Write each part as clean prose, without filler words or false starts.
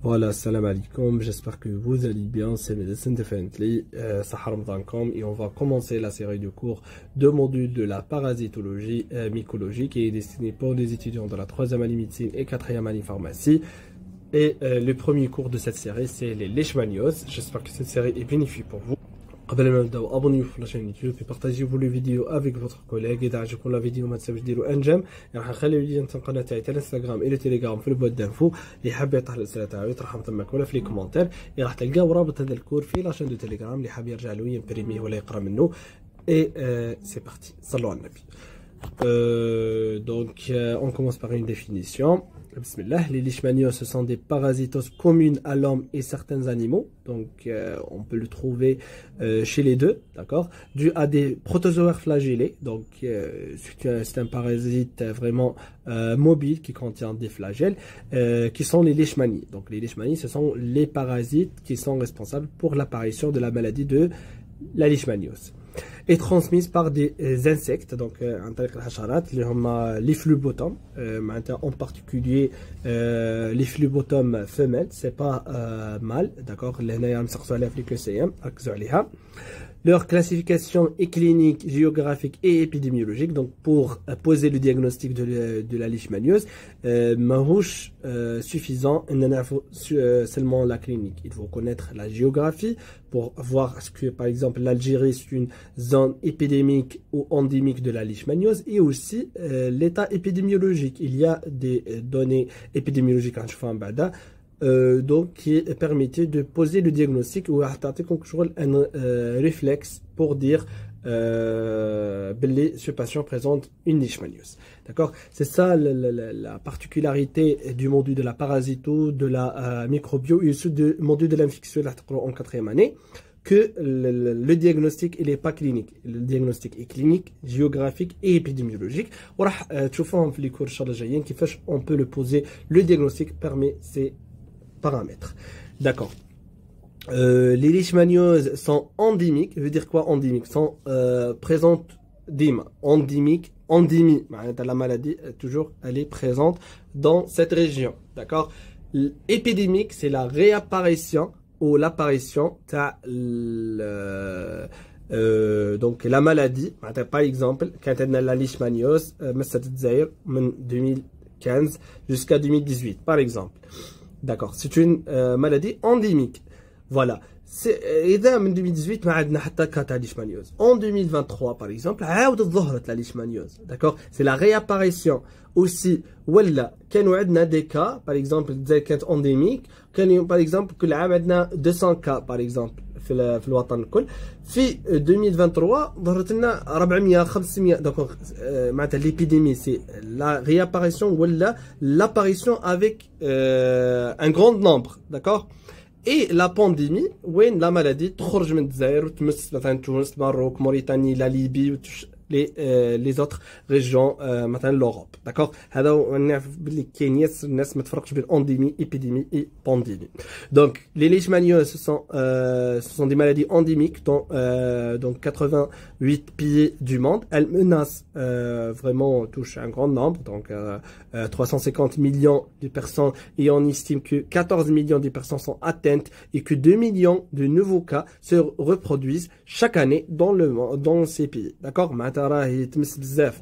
Voilà, salam alaikum, j'espère que vous allez bien, c'est Medicine Definitely, Sahar.com et on va commencer la série de cours de module de la parasitologie mycologie qui est destinée pour les étudiants de la 3e année médecine et 4e année pharmacie. Et le premier cours de cette série, c'est les leishmanioses. J'espère que cette série est bénéfique pour vous. Abonnez-vous à la chaîne YouTube et partagez les vidéos avec votre collègue. إذا عجبكم la vidéo ما تنساوش ديروا انجم. راح نخلي لين القناه تاعي تاع الانستغرام الى تيليجرام في البوت دانفو اللي حاب يطرح الاسئله تاعو يطرحهم تماك ولا في لي كومونتير. راح تلقاو رابط هذا الكور في لا شين دو تيليجرام اللي حاب يرجع له يمبريميه ولا يقرا منه. Et c'est parti. صلوا على النبي. Donc on commence par une définition. Bismillah, les leishmanioses, ce sont des parasitoses communes à l'homme et certains animaux. Donc, on peut le trouver chez les deux, d'accord, dû à des protozoaires flagellés. Donc, c'est un parasite vraiment mobile qui contient des flagelles, qui sont les leishmanies. Donc, les leishmanies, ce sont les parasites qui sont responsables pour l'apparition de la maladie de la leishmaniose. Est transmise par des insectes, donc les phlébotomes, en particulier les phlébotomes femelles, c'est pas mâle, d'accord. Leur classification est clinique, géographique et épidémiologique. Donc, pour poser le diagnostic de la leishmaniose, mahouche suffisant, seulement la clinique. Il faut connaître la géographie pour voir ce que, par exemple, l'Algérie c'est une zone épidémique ou endémique de la leishmaniose, et aussi l'état épidémiologique. Il y a des données épidémiologiques donc qui permettait de poser le diagnostic ou un réflexe pour dire ce patient présente une leishmaniose. D'accord, c'est ça la particularité du module de la parasito, de la microbio et aussi du module de l'infection en 4e année, que le diagnostic il n'est pas clinique. Le diagnostic est clinique, géographique et épidémiologique. On peut le poser le diagnostic parmi ces paramètres. D'accord. Les leishmanioses sont endémiques. Veut dire quoi endémiques? Sont présentes endémique, endémie. La maladie toujours elle est présente dans cette région. D'accord. Épidémique, c'est la réapparition ou l'apparition donc la maladie. Par exemple, quand on a la leishmaniose, de 2015 jusqu'à 2018, par exemple. D'accord, c'est une maladie endémique. Voilà. إذا من 2018 ما عندنا حتى كا تاع leishmaniose. En 2023 par exemple عاودت ظهرت la leishmaniose. D'accord, c'est la réapparition aussi. ولا كانوا عندنا des cas par exemple زي كانت endémique. كانوا par exemple كل عام عندنا 200 cas par exemple في الوطن الكل. في 2023 ظهرت لنا 400 500. دونك معناتها l'épidémie c'est la réapparition ولا l'apparition avec un grand nombre. D'accord. Et la pandémie, où la maladie تخرج من الجزائر وتمس مثلا تونس المغرب موريتانيا la Libye les autres régions مثلا l'Europe. D'accord. هذا نعرف باللي كاين الناس ما تفرقش بين endémie, épidémie et pandémie. Donc les leishmanioses ce sont des maladies endémiques dans donc 88 pays du monde. Elles menacent vraiment, touchent un grand nombre, donc 350 millions de personnes, et on estime que 14 millions de personnes sont atteintes et que 2 millions de nouveaux cas se reproduisent chaque année dans ces pays. D'accord.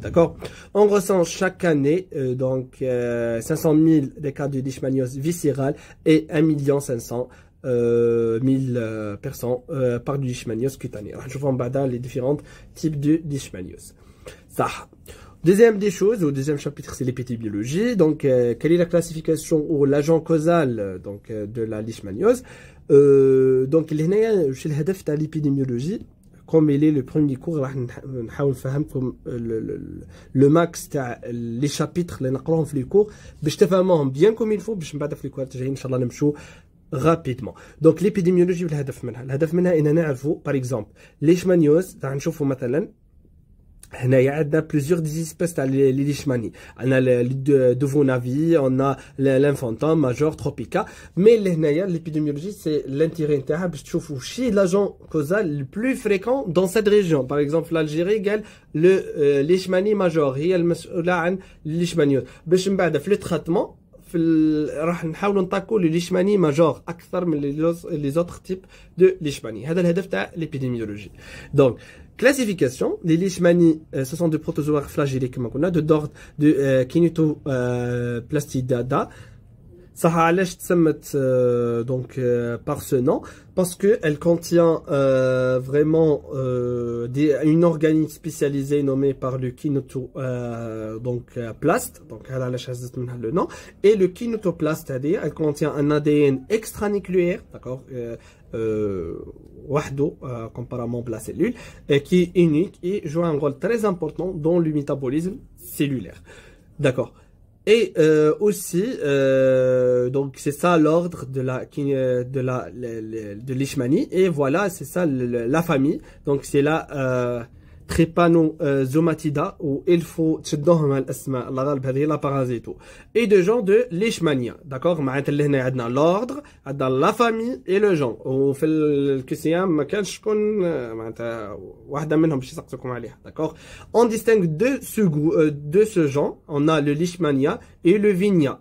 D'accord. On ressent chaque année donc 500 000 des cas de leishmaniose viscérale et 1 500 000 personnes par du leishmaniose cutanée. Je vous en les différents types de leishmaniose. Ça. Deuxième des choses, au deuxième chapitre, c'est l'épidémiologie. Donc, quelle est la classification ou l'agent causal donc de la leishmaniose? Donc, chez le hadaf de l'épidémiologie, comme il est le premier cours, راح نحاول نفهمكم le max تاع les chapitres اللي نقراهم في les cours باش تفهموهم bien comme il faut باش من بعد في les cours الجايين ان شاء الله نمشوا rapidement. Donc l'épidémiologie الهدف منها ان نعرفوا par exemple leishmaniose راح نشوفوا مثلا هنايا عندنا plusieurs des espèces تاع لي ليشماني. عندنا دوفونافي، on a l'infantin major tropica. Mais اللي هنايا l'épidémiologie c'est l'intérêt نتاعها باش تشوفوا شي l'agent causal le plus fréquent dans cette région. Par exemple l'Algérie قال le leishmani major هي المسؤولة عن leishmaniose. باش من بعد في le traitement راح نحاولوا نطاكوا لي ليشماني ماجور اكثر من لي زوتر تيب دو ليشماني. هذا الهدف تاع l'épidémiologie. Donc classification, les leishmanies, ce sont des protozoaires flagellés comme on a de d'ordre de Kinetoplastidata. Ça a donc par ce nom parce que elle contient vraiment une organite spécialisée nommée par le kinetoplast, donc le nom, et le kinetoplast, c'est-à-dire elle contient un ADN extranucléaire, d'accord, comparément à la cellule, qui est unique et joue un rôle très important dans le métabolisme cellulaire, d'accord. Et aussi, donc c'est ça l'ordre de leishmanie. Et voilà, c'est ça la famille. Donc c'est la Trypanosomatida ou il faut تشدوهم الاسماء الله غالب هذه لا بارازيتو et de genre de leishmania. d'accord معناتها اللي هنا عندنا l'ordre عندنا la famille et le genre. وفي الكسيام ما كانش شكون معناتها واحده منهم باش يسقسوكم عليها. d'accord. On distingue de ce genre, on a le leishmania et le vinia.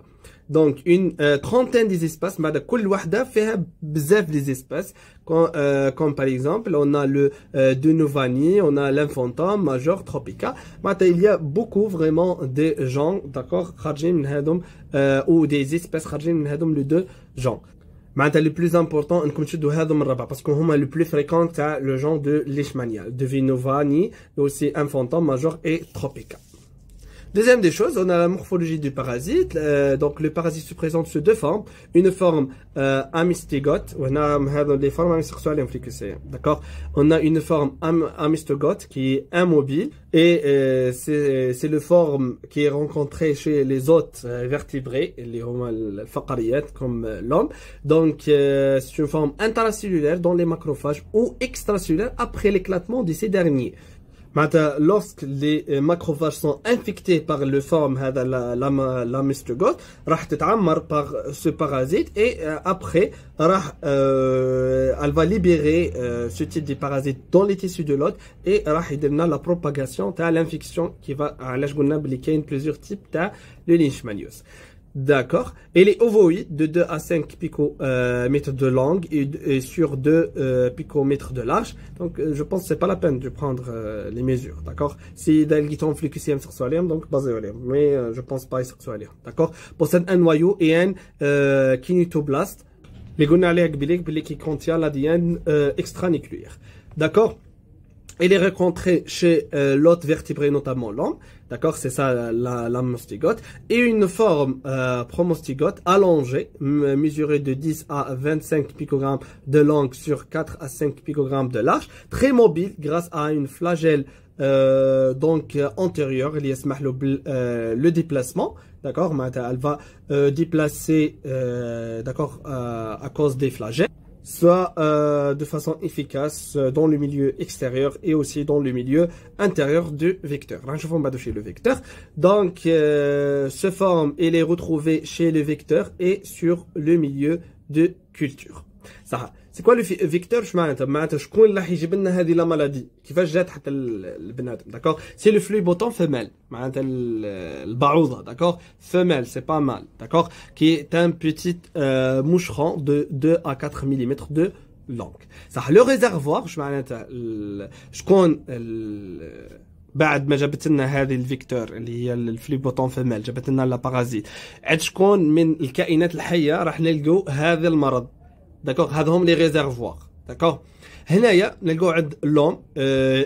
Donc une trentaine des espèces, mais كل واحدة فيها بزاف des espèces, comme par exemple on a le Denovani, on a l'infantum, major, tropica. Il y a beaucoup vraiment de gens, d'accord, ou des espèces les deux genres. Le plus important, parce que le plus fréquent, c'est le genre de leishmania, de Denovani, aussi infantum, major et tropica. Deuxième des choses, on a la morphologie du parasite. Donc le parasite se présente sous deux formes. Une forme amistogote, on a les formes amisexuelles et d'accord. On a une forme amistogote qui est immobile et c'est le forme qui est rencontrée chez les autres vertébrés, les faqariyat comme l'homme. Donc c'est une forme intracellulaire dans les macrophages ou extracellulaire après l'éclatement de ces derniers. Lorsque les macrophages sont infectés par le forme la mystogote, par ce parasite et après elle va libérer ce type de parasite dans les tissus de l'hôte et la propagation de l'infection qui va à plusieurs types de leishmaniose. D'accord. Et les ovoïdes de 2 à 5 picomètres de longue et sur 2 picomètres de large. Donc je pense que c'est pas la peine de prendre les mesures. D'accord. Si d'alguiton flucucium sexualium, donc basé mais je pense pas sexualium. D'accord. Possède un noyau et un kinetoblast. Les gonaliques qui contient l'ADN extranucléaire. D'accord. Elle est rencontrée chez l'hôte vertébré, notamment l'homme. D'accord, c'est ça la mastogote. Et une forme promastogote allongée, mesurée de 10 à 25 picogrammes de longue sur 4 à 5 picogrammes de large. Très mobile grâce à une flagelle donc antérieure, il y a le déplacement. D'accord, elle va déplacer d'accord à cause des flagelles, soit de façon efficace dans le milieu extérieur et aussi dans le milieu intérieur du vecteur. Là, je vais chez le vecteur. Donc, ce forme, elle est retrouvée chez le vecteur et sur le milieu de culture. Ça, c'est quoi le vecteur? la maladie كيفاش جات حتى البنات. d'accord. C'est le phléboton femelle, d'accord, femelle, c'est pas mal, d'accord, qui est un petit moucheron de 2 à 4 mm de longue. Ça, le réservoir شكون بعد ما جابت لنا هذه الفيكتور اللي هي الفليبوتون فيميل، جابت لنا لا بارازيت، عاد شكون من الكائنات الحيه راح نلقوا هذا المرض. d'accord. هذا هم لي ريزيرفوار. d'accord. هنايا نلقوا عند l'homme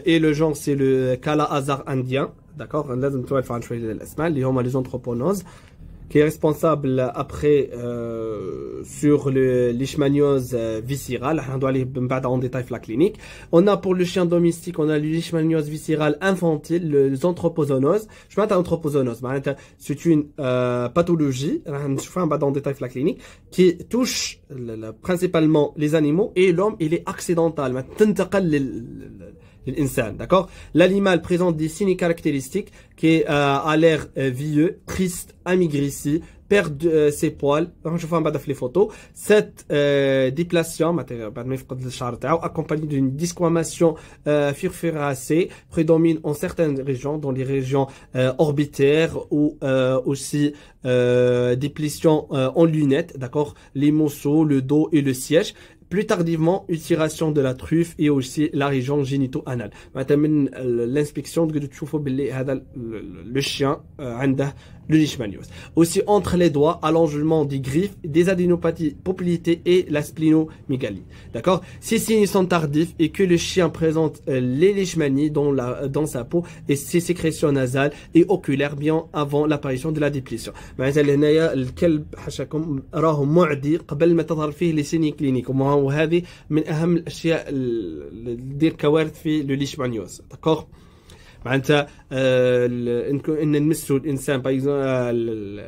et le genre c'est le Kala-Azar indien. d'accord. لازم توالفوا عن شويه الاسماء اللي هما les anthroponoses, qui est responsable après sur le leishmaniose viscérale. On doit aller en détail la clinique. On a pour le chien domestique, on a le leishmaniose viscérale infantile, les anthropozoonoses. Je m'attends à anthropozoonose. C'est une pathologie, on va en détail la clinique, qui touche principalement les animaux et l'homme, il est accidental. D'accord. L'animal présente des signes caractéristiques qui a l'air vieux, triste, amaigrissé, perd ses poils. Je vois les photos. Cette déplation, accompagnée d'une desquamation furfuracée, prédomine en certaines régions, dans les régions orbitaires ou aussi déplétion en lunettes, d'accord, les morceaux, le dos et le siège. Plus tardivement, ulcération de la truffe et aussi la région génito-anale. L'inspection de le chien le leishmaniose. Aussi entre les doigts, allongement des griffes, des adénopathies poplitées et la splinomégalie. D'accord? Ces signes sont tardifs et que le chien présente les leishmanies dans sa peau et ses sécrétions nasales et oculaires bien avant l'apparition de la déplétion. معناتها الكلب حاشاكم راه معدي قبل ما تظهر فيه لي سيني كلينيك وهذه من اهم الاشياء اللي تدير كوارث في لو ليشمانيوز. داكوغ معناتها ان نمسوا الانسان باغ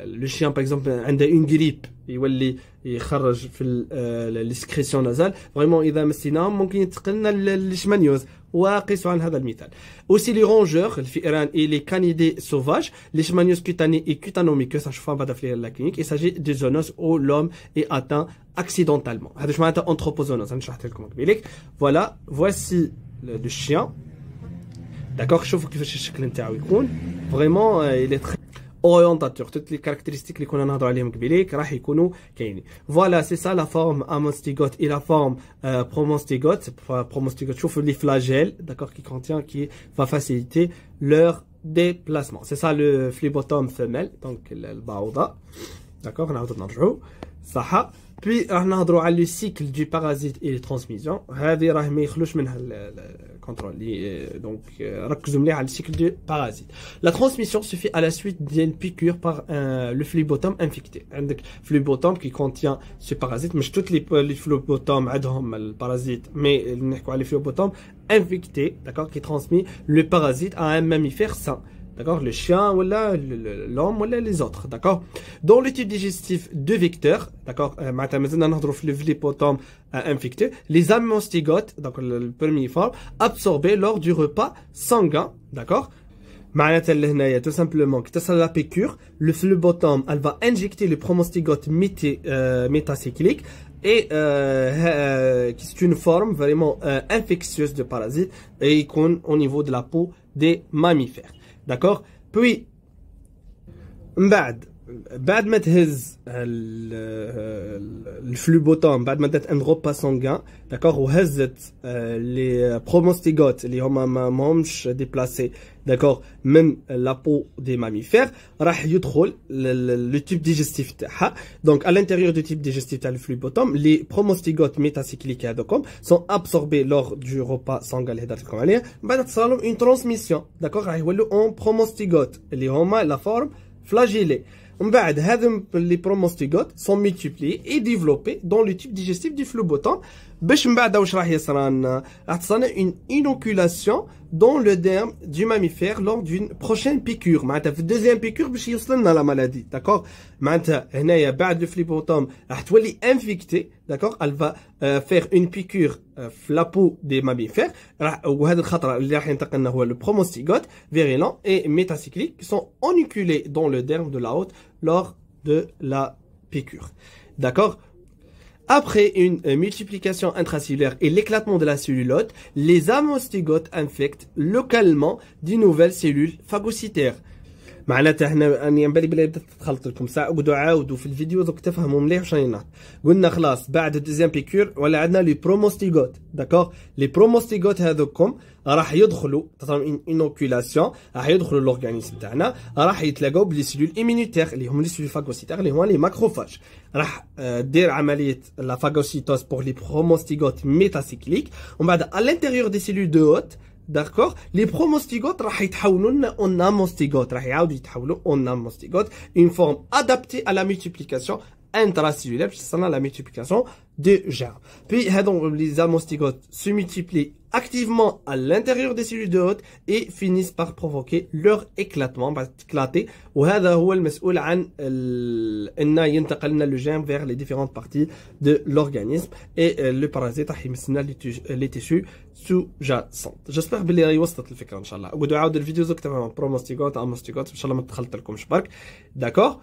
لو شيان باغ اكزومبل عنده اون غريب يولي يخرج في السكريسيون نازال فريمون اذا مسيناهم ممكن ينتقل لنا الليشمانيوز. وقيسوا عن هذا المثال. Aussi les rongeurs, الفئران et les canidés sauvages, leishmaniose cutanée et cutanomiqueuse, نشوفوها بعدا في la clinique. Il s'agit de zoonoses où l'homme est atteint accidentellement. هذا اش معناتها anthropozoonose. انا شرحت لكم قبيلك. Voilà, voici le chien. D'accord, شوفوا كيفاش الشكل نتاعو يكون. Vraiment, il est très orientateur. Toutes les caractéristiques اللي كنا نهضروا عليهم قبيليك راح يكونوا كاينين. Voilà, c'est ça la forme amostygote et la forme promostygote. Promostygote, شوفوا les flagelles, d'accord, qui va faciliter leur déplacement. C'est ça le phlébotome femelle, donc البعوضة. D'accord, نعاودو نرجعوا. صح. Puis راح نهضروا على le cycle du parasite et les transmissions. هذه راه ما يخلوش منها contrôle. Donc, ركزوا مليح على le cycle du parasite. La transmission se fait à la suite d'une piqûre par le phlébotome infecté. عندك phlébotome qui contient ce parasite. مش toutes les phlébotomes عندهم البارازيت, mais نحكوا على phlébotome infecté, d'accord, qui transmet le parasite à un mammifère sain. D'accord, le chien ou l'homme ou les autres, d'accord. Dans le type digestif de vecteurs, d'accord, le phlébotome infecté, les amostygotes, donc le premier forme, absorbés lors du repas sanguin, d'accord. Tout simplement, qui est la piqûre, le phlébotome, elle va injecter le promostygote métacyclique et c'est une forme vraiment infectieuse de parasite et icône au niveau de la peau des mammifères. D'accord. Puis بعد ما تهز الفلوبوتوم بعد ما دات ان غوبا سانغان داكوغ وهزت لي بروموستيغوت اللي هما ماهمش ديبلاسي داكوغ من لابو دي ماميفير راح يدخل لو تيب ديجستيف تاعها. دونك à l'intérieur du type digestif تاع الفلوبوتوم لي بروموستيغوت ميتاسيكليك هذوكم sont absorbés lors du repas sanguin اللي هضرت لكم عليه. من بعد تصرالهم اون ترانسميسيون داكوغ راح يولوا اون بروموستيغوت اللي هما لا فورم flagellée. من بعد هذم les promostygotes sont multipliés et développés dans le tube digestif du phlébotome. باش من بعد واش راح يصرالنا راح تصرالنا une inoculation dans le derme du mammifère lors d'une prochaine piqûre. معناتها في الدوزيام بيكور باش يوصلنا لا مالادي. داكوغ معناتها هنايا بعد الفليبوتوم راح تولي انفيكتي. داكوغ elle va faire une piqûre في la peau des mammifères. وهذا الخطر اللي راح ينتقل لنا هو le promostygote virulent et métacyclique qui sont inoculés dans le derme de la hôte lors de la piqûre. D'accord. Après une multiplication intracellulaire et l'éclatement de la cellulote, les amostygotes infectent localement de nouvelles cellules phagocytaires. معناتها احنا اني بالي بلا بدات تخلط لكم ساعه قعدوا عاودوا في الفيديو دوك تفهموا مليح واش راني نهضر. قلنا خلاص بعد الدوزيام بيكور ولا عندنا لي بروموستيغوت. داكوغ لي بروموستيغوت هذوكم راح يدخلوا تصرم انوكولاسيون راح يدخلوا لورغانيزم تاعنا راح يتلاقاو بلي سيلول ايمونيتير اللي هم لي سيلول فاغوسيتير اللي هما لي ماكروفاج. راح دير عمليه لا فاغوسيتوز بور لي بروموستيغوت ميتاسيكليك ومن بعد à l'intérieur des cellules de hôte. D'accord, les promostygotes راح يتحولوا لنا en amostygotes راح يعاودوا يتحولوا en amostygotes, une forme adaptée à la multiplication intracellulaire باش تصنع la multiplication de germes. Puis les amostygotes se multiplient activement à l'intérieur des cellules de hôte et finissent par provoquer leur éclatement, bah, éclater. وهذا هو المسؤول عن ان ينتقل لنا le germe vers les différentes parties de l'organisme et le parasite راح يمسنا les tissus sous-jacents. J'espère بلي راهي وصلت الفكره ان شاء الله. قعدوا عاودوا الفيديو زوك تفهموا بروموستيغوت اموستيغوت ان شاء الله ما دخلت لكمش برك. داكور.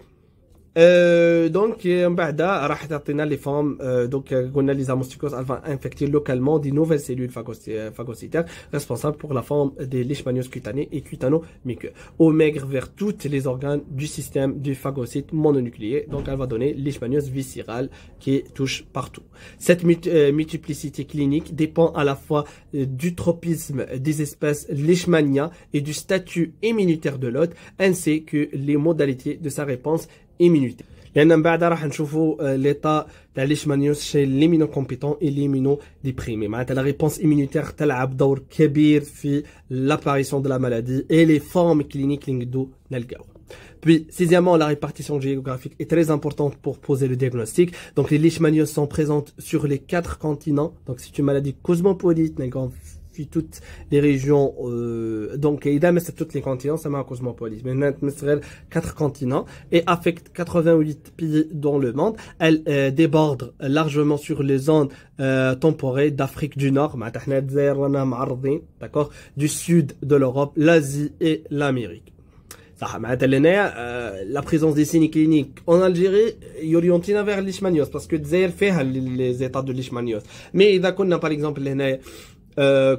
Donc, من بعدها راح تعطينا les formes. Donc, قلنا les amostichoses, elles vont infecter localement des nouvelles cellules phagocytaires responsables pour la forme des leishmanioses cutanées et cutano-muqueux, au maigre vers tous les organes du système du phagocyte mononucléé. Donc, elle va donner leishmaniose viscérale qui touche partout. Cette multiplicité clinique dépend à la fois du tropisme des espèces leishmania et du statut immunitaire de l'hôte, ainsi que les modalités de sa réponse immunitaire. لأن من بعد راح نشوفوا l'état تاع ليشمانيوس chez l'immunocompétent et l'immunodéprimé. معناتها la réponse immunitaire تلعب دور كبير في l'apparition de la maladie et les formes cliniques اللي نقدروا نلقاو. Puis, sixièmement, la répartition géographique est très importante pour poser le diagnostic. Donc, les leishmanioses sont présentes sur les 4 continents. Donc, c'est une maladie cosmopolite, في toutes les régions. Donc, إذا مست toutes les continents, ça m'a cosmopolite. Mais maintenant, 4 continents et affecte 88 pays dans le monde. Elle déborde largement sur les zones temporelles d'Afrique du Nord, d'accord, du sud de l'Europe, l'Asie et l'Amérique. La présence des signes cliniques en Algérie orientina vers l'leishmaniose parce que Dzaïr fait les états de leishmaniose. Mais إذا كنا par exemple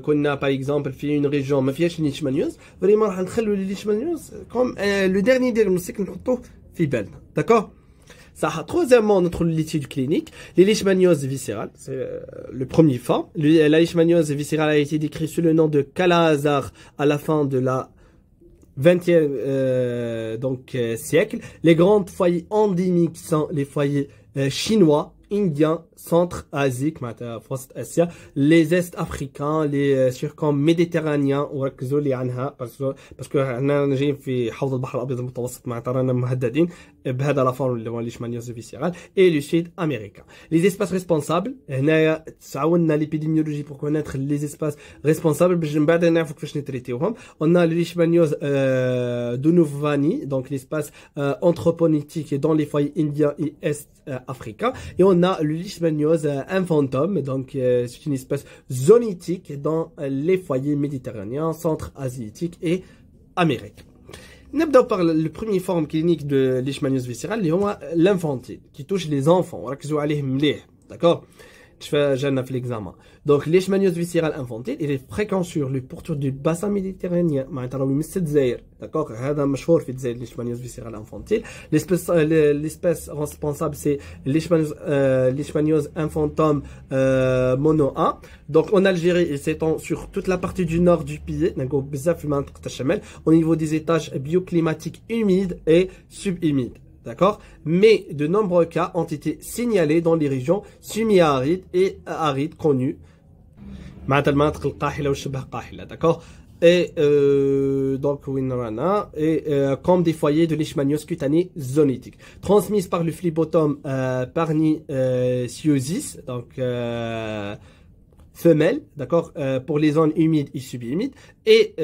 كنا par exemple في une région ما فيهاش leishmaniose, vraiment راح نخلوا leishmaniose comme le dernier diagnostic نحطوه في بالنا, d'accord. Ça, troisièmement, notre étude clinique, les leishmanioses viscérales, c'est le premier forme. La leishmaniose viscérale a été décrite sous le nom de Kala-Azar à la fin de la 20e siècle. Les grands foyers endémiques sont les foyers chinois, indiens, centre-asiques, les est-africains, les circum-méditerranéens, parce que احنا جايين في حوض البحر الابيض المتوسط معناتها رانا مهددين بهذا لا فورم اللي هو ليشمانيوز فيسيرال et le sud américain. Les espaces responsables, هنايا تعاوننا l'épidémiologie pour connaître les espaces responsables باش من بعد نعرفوا كيفاش نتريتيوهم. On a le leishmaniose Donovani, donc l'espace anthroponytique dans les foyers indiens et est-africains, et on a le leishmaniose infantum, donc c'est une espèce zonitique dans les foyers méditerranéens, centre-asiatiques et américains. نبداو par le premier forme clinique de leishmaniose viscérale اللي هو l'infantile qui touche les enfants. وركزوا عليه مليح, d'accord. جانا في l'examen. Donc leishmaniose viscérale infantile, il est fréquent sur le pourtour du bassin méditerranéen. معناتها راهو يمس الجزائر, d'accord. هذا مشهور في الجزائر leishmaniose viscérale infantile. L'espèce responsable c'est leishmaniose infantum mono 1. Donc en Algérie, il s'étend sur toute la partie du nord du pays, au niveau des étages bioclimatiques humides et subhumides. D'accord. Mais de nombreux cas ont été signalés dans les régions semi-arides et arides connues. D'accord. Et donc comme des foyers de leishmaniose cutanée zonitique, transmise par le Phlebotome perniciosis, donc femelle, d'accord, pour les zones humides et subhumides, et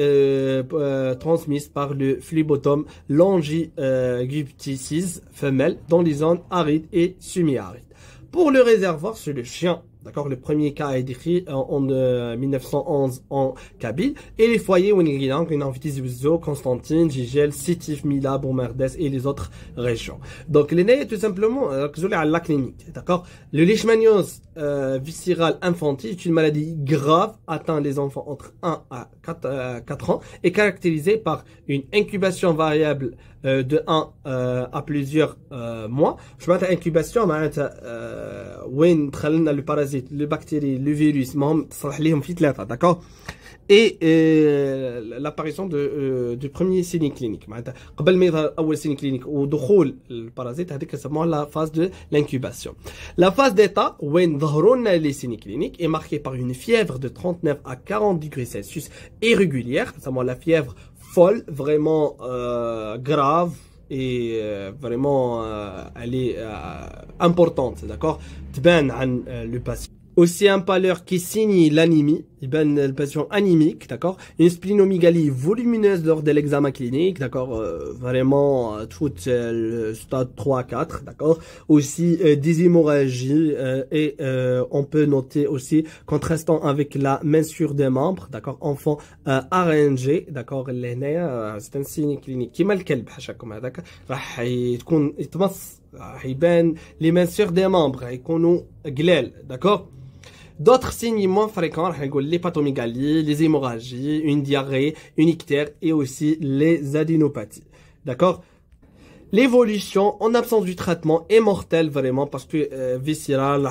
transmise par le Phlebotome longigupticis femelle dans les zones arides et semi-arides. Pour le réservoir, c'est le chien. D'accord, le premier cas est décrit en 1911 en Kabylie. Et les foyers, Constantine, Gigel, Sétif, Mila, Bourmerdes et les autres régions. Donc, les tout simplement, la clinique. D'accord. Le leishmaniose viscérale infantile est une maladie grave, atteint les enfants entre 1 à 4 ans, et caractérisée par une incubation variable de 1 à plusieurs mois. Je m'attends à incubation, وين دخلنا le parasite, le bactérie, le virus, ما تصلح ليهم في 3, d'accord. Et l'apparition du premier signe clinique. قبل ما يظهر أول signe clinique ودخول البارازيت هذيك يسموها la phase de l'incubation. La phase d'état وين ظهروا لنا les signes cliniques est marquée par une fièvre de 39 à 40 degrés Celsius irrégulière, يسموها la fièvre folle, vraiment grave. Et vraiment elle est importante, d'accord. تبان عن le patient. Aussi un pâleur qui signe l'anémie, le patient anémique, d'accord. Une splinomégalie volumineuse lors de l'examen clinique, d'accord. Vraiment tout le stade 3-4, d'accord. Aussi des hémorragies et on peut noter aussi contrastant avec la mensure des membres, d'accord. Enfant arrangé, d'accord. C'est un signe clinique. كيما الكلب حاشاكم هذاك راح تكون يتمص Les minceurs des membres, d'accord. D'autres signes moins fréquents, l'hépatomégalie, les hémorragies, une diarrhée, une ictère et aussi les adénopathies. D'accord? L'évolution en absence du traitement est mortelle vraiment parce que viscéral,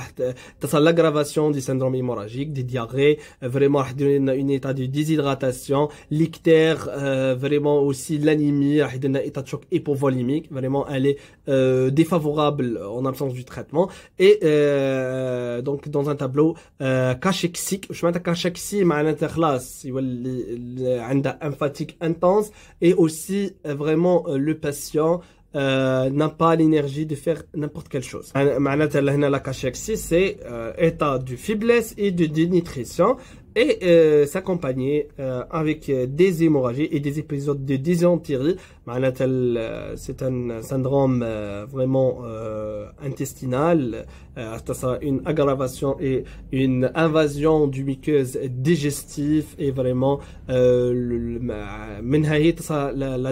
l'aggravation du syndrome hémorragique, des diarrhées, vraiment un état de déshydratation, l'ictère, vraiment aussi l'anémie, un état de choc hypovolimique, vraiment elle est défavorable en absence du traitement et donc dans un tableau cachexie, je mets cachexie معناتها خلاص يولي عنده un fatigue intense et aussi vraiment le patient n'a pas l'énergie de faire n'importe quelle chose. La cachexie, c'est état de faiblesse et de dénutrition et s'accompagner avec des hémorragies et des épisodes de dysenterie. C'est un syndrome vraiment intestinal, une aggravation et une invasion du muqueuse digestive et vraiment la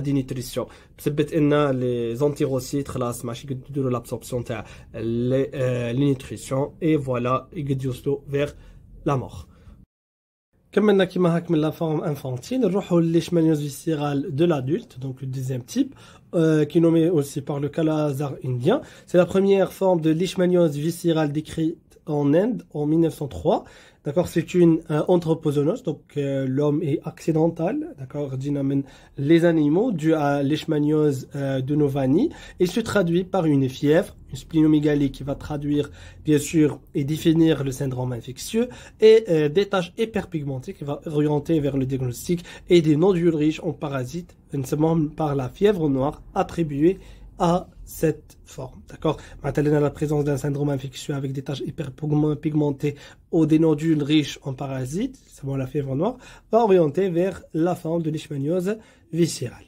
dénutrition. بسبب ان les antirocytes خلاص ماشي يقدروا l'absorption تاع les nutritions et voilà يقدروا vers la mort. كملنا كيما هاك من la forme infantile نروحوا للleishmaniose viscérale de l'adulte, donc le deuxième type qui est nommé aussi par le calazar indien. C'est la première forme de leishmaniose viscérale décrite en Inde en 1903. D'accord, c'est une anthropozoonose, donc l'homme est accidental, d'accord, les animaux dû à leishmaniose de Novani et se traduit par une fièvre, une splénomégalie qui va traduire bien sûr et définir le syndrome infectieux et des taches hyperpigmentées qui va orienter vers le diagnostic et des nodules riches en parasites, notamment par la fièvre noire attribuée à cette forme, d'accord. Maintenant, la présence d'un syndrome infectieux avec des taches hyperpigmentées ou des nodules riches en parasites, c'est bon, la fièvre noire, va orienter vers la forme de leishmaniose viscérale.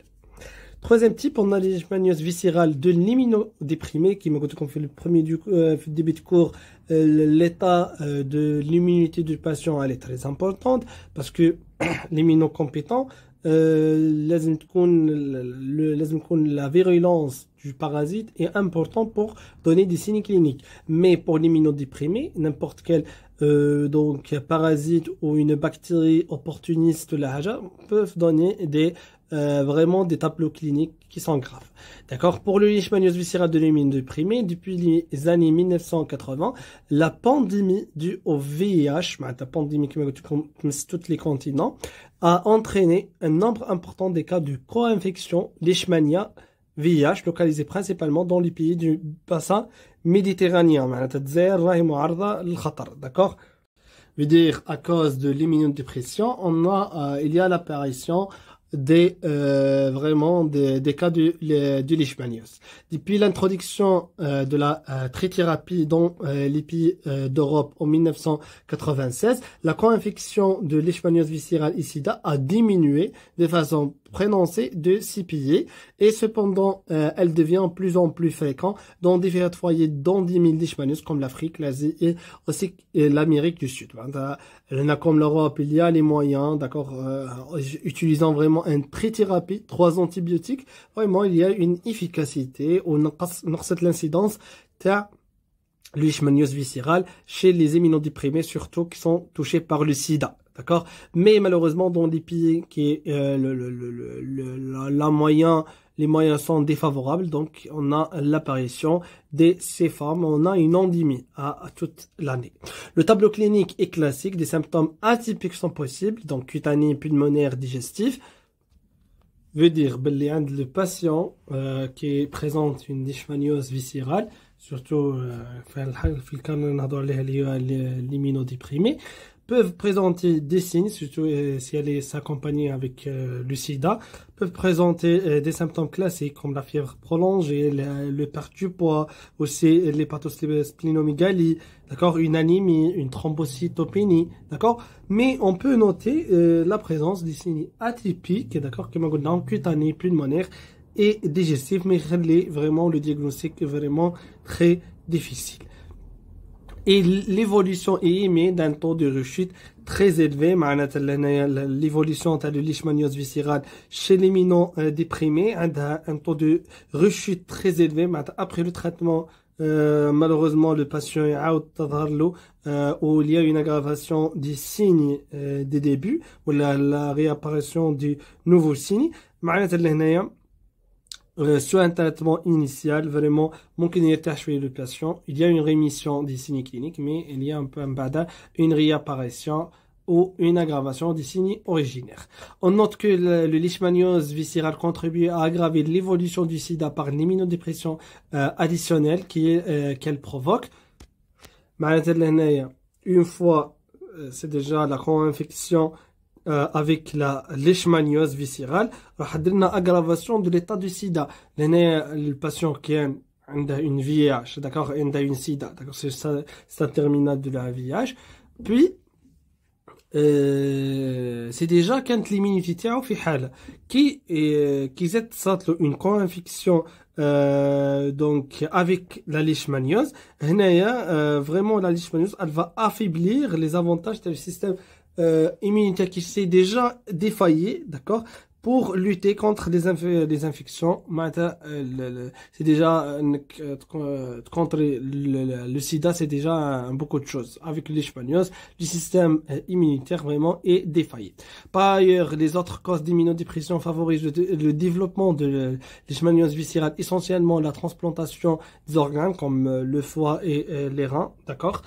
Troisième type, on a la leishmaniose viscérale de l'immunodéprimé, qui m'a fait le premier début de cours. L'état de l'immunité du patient, elle est très importante parce que l'immunocompétent, لازم تكون la virulence du parasite est importante pour donner des signes cliniques. Mais pour l'immunodéprimé, n'importe quel donc parasite ou une bactérie opportuniste de la haja peuvent donner vraiment des tableaux cliniques qui sont graves. D'accord. Pour le leishmaniose viscérale de l'immunodéprimé, depuis les années 1980, la pandémie due au VIH, la pandémie qui m'a tous les continents, a entraîné un nombre important des cas de co-infection leishmania VIH localisés principalement dans les pays du bassin méditerranéen. D'accord. Veut dire à cause de l'immunodépression, il y a l'apparition vraiment des cas de leishmaniose. Depuis l'introduction de la trithérapie dans les pays d'Europe en 1996, la co-infection de leishmaniose viscérale et sida a diminué de façon prononcée de 6 pays et cependant elle devient de plus en plus fréquente dans différents foyers d'endémie leishmaniose comme l'Afrique, l'Asie et aussi l'Amérique du Sud. Comme l'Europe, il y a les moyens, d'accord, utilisant vraiment une trithérapie, 3 antibiotiques, vraiment il y a une efficacité ou l'incidence de leishmaniose viscérale chez les immunodéprimés, surtout qui sont touchés par le sida. D'accord. Mais malheureusement, dans les pays qui les moyens sont défavorables, donc on a l'apparition de ces formes, on a une endémie à toute l'année. Le tableau clinique est classique, des symptômes atypiques sont possibles, donc cutané, pulmonaire, digestif. Veut dire le patient qui présente une leishmaniose viscérale, surtout l'immunodéprimé, peuvent présenter des signes, surtout si elle est accompagnée avec le sida, peuvent présenter des symptômes classiques comme la fièvre prolongée, le perte du poids, aussi l'hépatosplénomégalie, d'accord, une anémie, une thrombocytopénie, d'accord. Mais on peut noter la présence des signes atypiques, d'accord, comme on a cutanée, pulmonaire et digestif, mais vraiment le diagnostic est vraiment très difficile. Et l'évolution est émise d'un taux de rechute très élevé. L'évolution de l'leishmaniose viscérale chez les immunodéprimés a un taux de rechute très élevé. Après le traitement, malheureusement, le patient est out où il y a une aggravation des signes des débuts ou la réapparition du nouveau signe. Sur un traitement initial, vraiment, le patient, il y a une rémission des signes cliniques, mais il y a un peu une réapparition ou une aggravation des signes originaires. On note que le leishmaniose viscérale contribue à aggraver l'évolution du sida par l'immunodépression additionnelle qu'elle provoque. Une fois, c'est déjà la co-infection avec la leishmaniose viscérale, on a aggravation de l'état du sida. Le patient qui a une VIH, d'accord, une sida, d'accord, c'est ça, c'est un terminal de la VIH. Puis, c'est déjà quand l'immunité a fait hal, qui est une co-infection donc avec la leishmaniose. Vraiment la leishmaniose, elle va affaiblir les avantages du système immunitaire qui s'est déjà défaillé, d'accord, pour lutter contre les infections. C'est déjà contre le sida, c'est déjà beaucoup de choses. Avec le leishmaniose, le système immunitaire vraiment est défaillé. Par ailleurs, les autres causes d'immunodépression favorisent le développement de leishmaniose viscérale, essentiellement la transplantation des organes comme le foie et les reins, d'accord.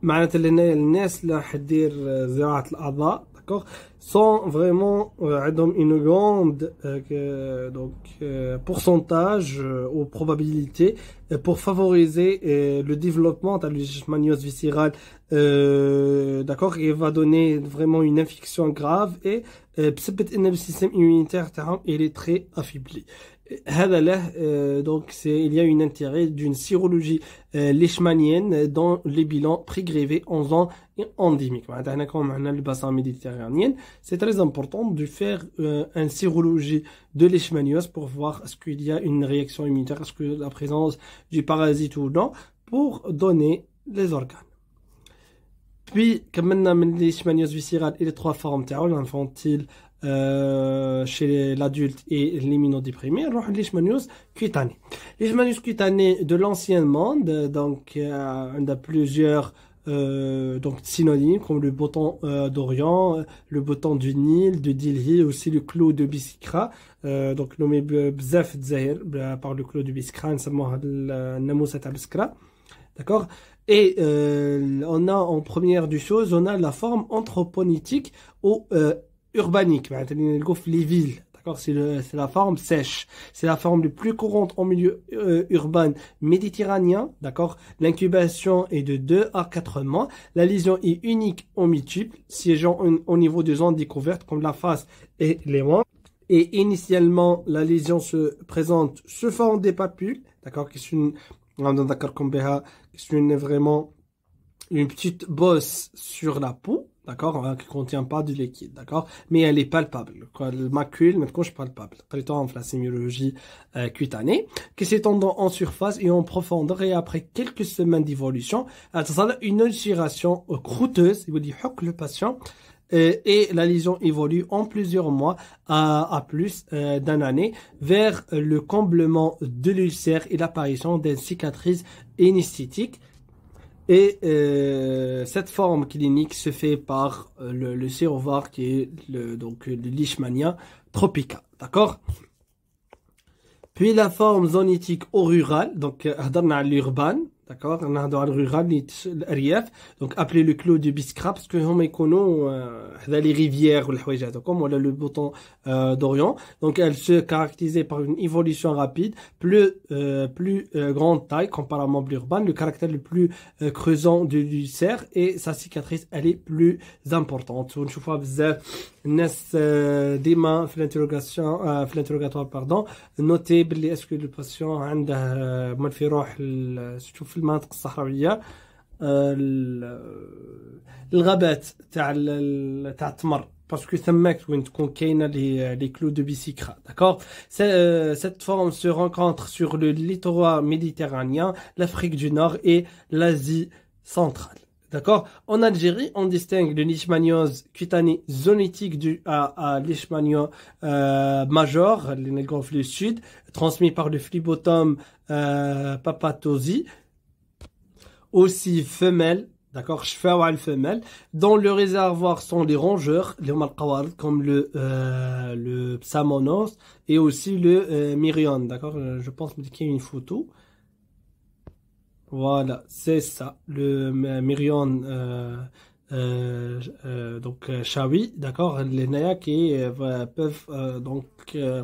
معناتها الناس اللي حدير زراعة الأعضاء d'accord sont vraiment عندهم une grande pourcentage ou probabilité pour favoriser le développement de la leishmaniose viscérale d'accord, et va donner vraiment une infection grave et بسبب ان le système immunitaire تاعهم il est très affaibli. Donc il y a un intérêt d'une sérologie leishmanienne dans les bilans prégrevés en zone endémique. Le bassin méditerranéen, c'est très important de faire une sérologie de leishmaniose pour voir est-ce qu'il y a une réaction immunitaire, est-ce que la présence du parasite ou non, pour donner les organes. Puis, comme maintenant, la leishmaniose viscérale et les trois formes infantile, chez l'adulte et l'immunodéprimé, on a leishmaniose cutanée. Leishmaniose cutanée de l'ancien monde, donc on a plusieurs donc synonymes comme le bouton d'Orient, le bouton du Nil, de Delhi, aussi le clou de Biskra, donc nommé bzaf Zahir par le clou de Biskra, le Namousa Biskra, d'accord. Et on a en première du chose, on a la forme anthroponytique ou urbanique, les villes, d'accord, c'est la forme sèche, c'est la forme la plus courante en milieu urbain méditerranéen, d'accord. L'incubation est de 2 à 4 mois, la lésion est unique en multiple, siégeant au niveau des zones découvertes comme la face et les membres. Et initialement, la lésion se présente sous forme des papules, d'accord, qui sont vraiment une petite bosse sur la peau, d'accord, qui contient pas de liquide, d'accord, mais elle est palpable. Le macule, maintenant, je palpable. Traitant la sémiologie cutanée, qui s'étendant en surface et en profondeur, et après quelques semaines d'évolution, elle a une ulcération croûteuse, il vous dit le patient, et la lésion évolue en plusieurs mois à plus d'un année vers le comblement de l'ulcère et l'apparition d'une cicatrice anesthétique. Et cette forme clinique se fait par le sérovar qui est le Leishmania tropica, d'accord. Puis la forme zonétique au rural, donc l'urban, d'accord, on a dans le rural, l'Arief, donc appelé le clos de Biskra, parce que on connaît les rivières ou les houéjats, comme on a le bouton d'Orient, donc elle se caractérisait par une évolution rapide, plus grande taille, comparément à l'urban, le caractère le plus creusant de l'ulcère, et sa cicatrice, elle est plus importante. On voit الناس ديما في l'interrogatoire pardon نوتي بلي اسكو لو باسيون عنده مال في روح شوف في المناطق الصحراويه الغابات تاع التمر باسكو ثماك وين تكون كاينه لي كلو دو بيسيكرا d'accord. Cette forme se rencontre sur le littoral méditerranéen, l'Afrique du Nord et l'Asie centrale. D'accord? En Algérie, on distingue de leishmaniose cutanée zoonotique due à leishmaniose major, le sud, transmis par le Phlebotomes papatosi, aussi femelle. D'accord, le femelle. Dans le réservoir sont les rongeurs, les malqawarid, comme le psamonos et aussi le myrion. D'accord, je pense qu'il y a une photo. Voilà, c'est ça, le myrion donc chawi, d'accord, les naya qui peuvent donc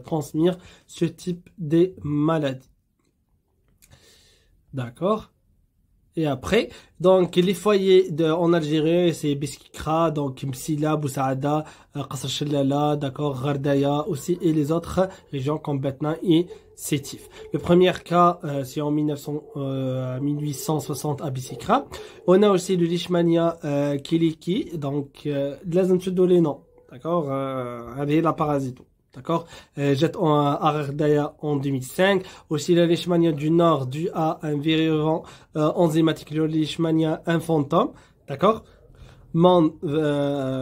transmettre ce type de maladie. D'accord. Et après, donc les foyers en Algérie, c'est Beskikra, donc Msila, Boussaada, Qasr Chellala, d'accord, Gardaya aussi, et les autres régions comme Batna et Sétif. Le premier cas, c'est en 1860 à Beskikra. On a aussi le Leishmania Kiliki, donc lazim tudou les noms, d'accord, la parasite. D'accord, jette à Gardaya en 2005. Aussi la Leishmania du Nord due à un virulent enzymatique, le Leishmania infantum. D'accord, MON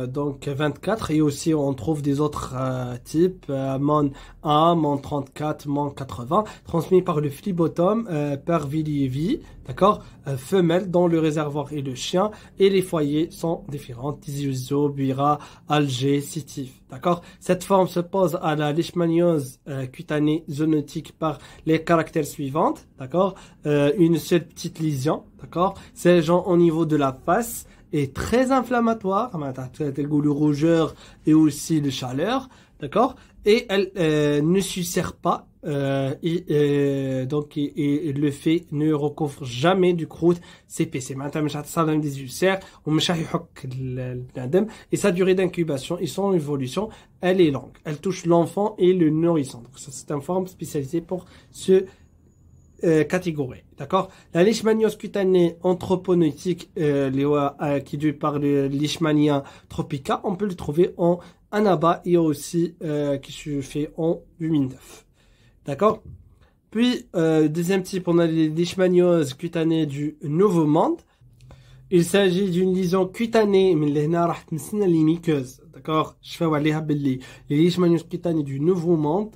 donc 24, et aussi on trouve des autres types, MON 1, MON 34, MON 80, transmis par le Phlebotomes parvillievi, d'accord, femelle dans le réservoir et le chien, et les foyers sont différents, Tiziouzo, Buira, Alger, Sétif, d'accord. Cette forme se pose à la leishmaniose cutanée zoonotique par les caractères suivants, d'accord, une seule petite lésion, d'accord, c'est genre au niveau de la face, est très inflammatoire, le rougeur et aussi le chaleur, d'accord, et elle ne sucère pas, donc le fait ne recouvre jamais du croûte CPC. Des ulcères, et sa durée d'incubation et son évolution, elle est longue. Elle touche l'enfant et le nourrisson. Donc c'est une forme spécialisée pour ce catégorie, d'accord. La leishmaniose cutanée anthroponotique qui est due par le Leishmania tropica, on peut le trouver en Annaba et aussi qui se fait en 2009, d'accord. Puis deuxième type, on a les leishmanioses cutanées du Nouveau Monde. Il s'agit d'une lésion cutanée, mais les muqueuses, d'accord. Je fais les leishmanioses cutanées du Nouveau Monde,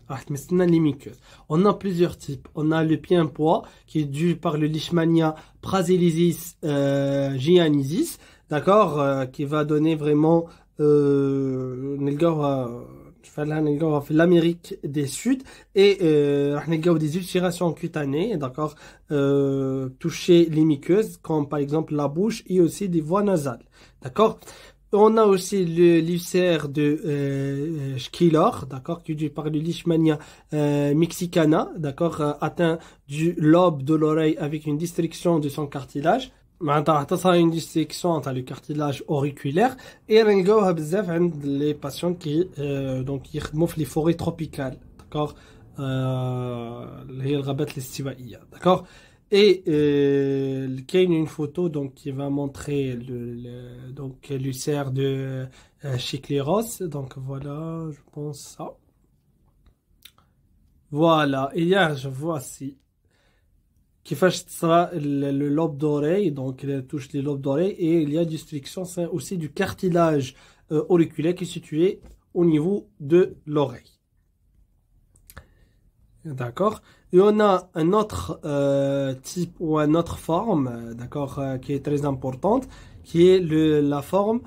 les muqueuses. On a plusieurs types. On a le pied-pois qui est dû par le Leishmania praxillisis gianisis, d'accord, qui va donner vraiment l'Amérique des Sud, et des ulcérations cutanées, d'accord, toucher les muqueuses comme par exemple la bouche et aussi des voies nasales, d'accord. On a aussi l'ulcère de Schkilor, d'accord, qui est dû par le Leishmania mexicana, d'accord, atteint du lobe de l'oreille avec une destruction de son cartilage. Ça une distinction entre le cartilage auriculaire et les patients qui donc يخدموا les forêts tropicales, d'accord, d'accord. Et il y a une photo donc qui va montrer donc l'ulcère de Schkleros. Donc voilà, je pense ça. Voilà, et là je vois si qui sera le lobe d'oreille, donc il touche les lobes d'oreille, et il y a destruction aussi du cartilage auriculaire qui est situé au niveau de l'oreille. D'accord. Et on a un autre type ou une autre forme, d'accord, qui est très importante, qui est la forme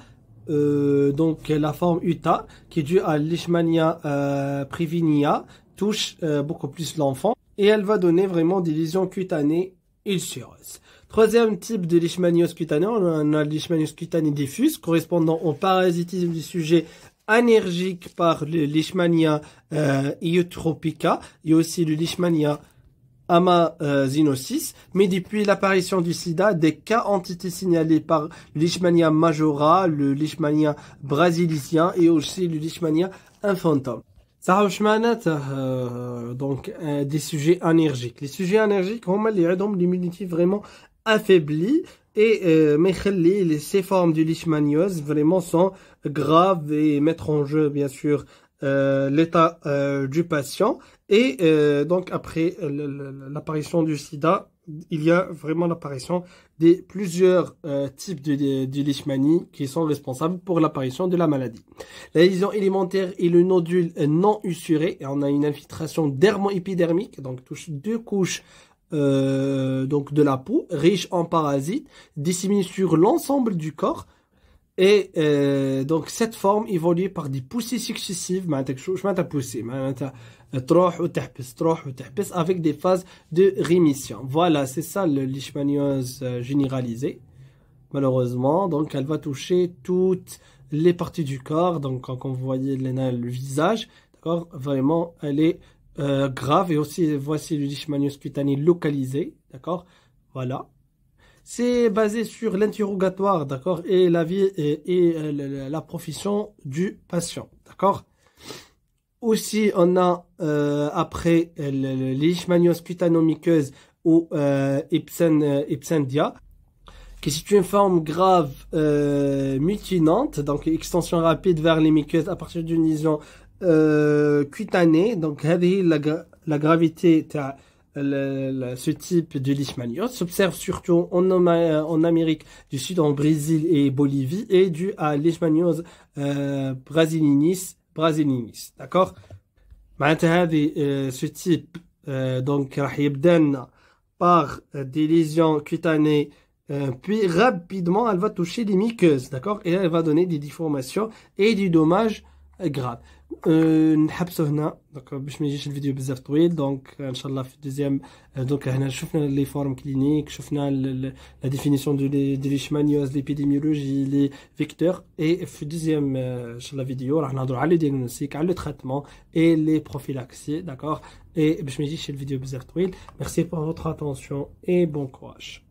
donc la forme UTA, qui est due à Leishmania praevinia, touche beaucoup plus l'enfant, et elle va donner vraiment des lésions cutanées ulcéreuses. Troisième type de leishmaniose cutanée, on a la leishmaniose cutanée diffuse, correspondant au parasitisme du sujet allergique par le Leishmania eutrophica, et aussi le Leishmania amazinosis, mais depuis l'apparition du sida, des cas ont été signalés par le Leishmania majora, le Leishmania brasilicien et aussi le Leishmania infantum. Ça donc des sujets allergiques. Les sujets allergiques, l'immunité vraiment affaiblie, et ces formes de leishmaniose vraiment sont graves et mettent en jeu bien sûr l'état du patient, et donc après l'apparition du sida, il y a vraiment l'apparition de plusieurs types de leishmanie qui sont responsables pour l'apparition de la maladie. La lésion élémentaire est le nodule non ussuré et on a une infiltration dermo-épidermique, donc touche deux couches donc de la peau, riche en parasites, disséminés sur l'ensemble du corps. Et donc cette forme évolue par des poussées successives, avec des phases de rémission. Voilà, c'est ça le leishmaniose généralisée. Malheureusement, donc elle va toucher toutes les parties du corps. Donc quand vous voyez le visage, d'accord, vraiment elle est grave. Et aussi voici le leishmaniose cutané localisé, d'accord. Voilà. C'est basé sur l'interrogatoire, d'accord, et la vie et la profession du patient, d'accord. Aussi, on a après les leishmaniose cutanomiqueuse ou Ipsendia, qui est une forme grave mutinante, donc extension rapide vers les muqueuses à partir d'une lésion cutanée. Donc, la gravité ce type de leishmaniose s'observe surtout en Amérique du Sud, en Brésil et Bolivie, et dû à leishmaniose brasiliensis, d'accord. Ce type donc راح يبدأ par des lésions cutanées, puis rapidement elle va toucher les muqueuses, d'accord, et elle va donner des déformations et des dommages graves. نحبسو هنا دونك باش ما يجيش الفيديو بزاف طويل. دونك ان شاء الله في الدوزيام دونك هنا شفنا لي فورم كلينيك, شفنا لا ديفينيسيون دو ليشمانيوز, ليبيديميولوجي, لي فيكتور, اي في الدوزيام ان شاء الله فيديو راح نهضروا على لي ديagnostic, على لو تريتمون اي لي بروفيلاكسي, d'accord. اي باش ما يجيش الفيديو بزاف طويل. Merci pour votre attention et bon courage.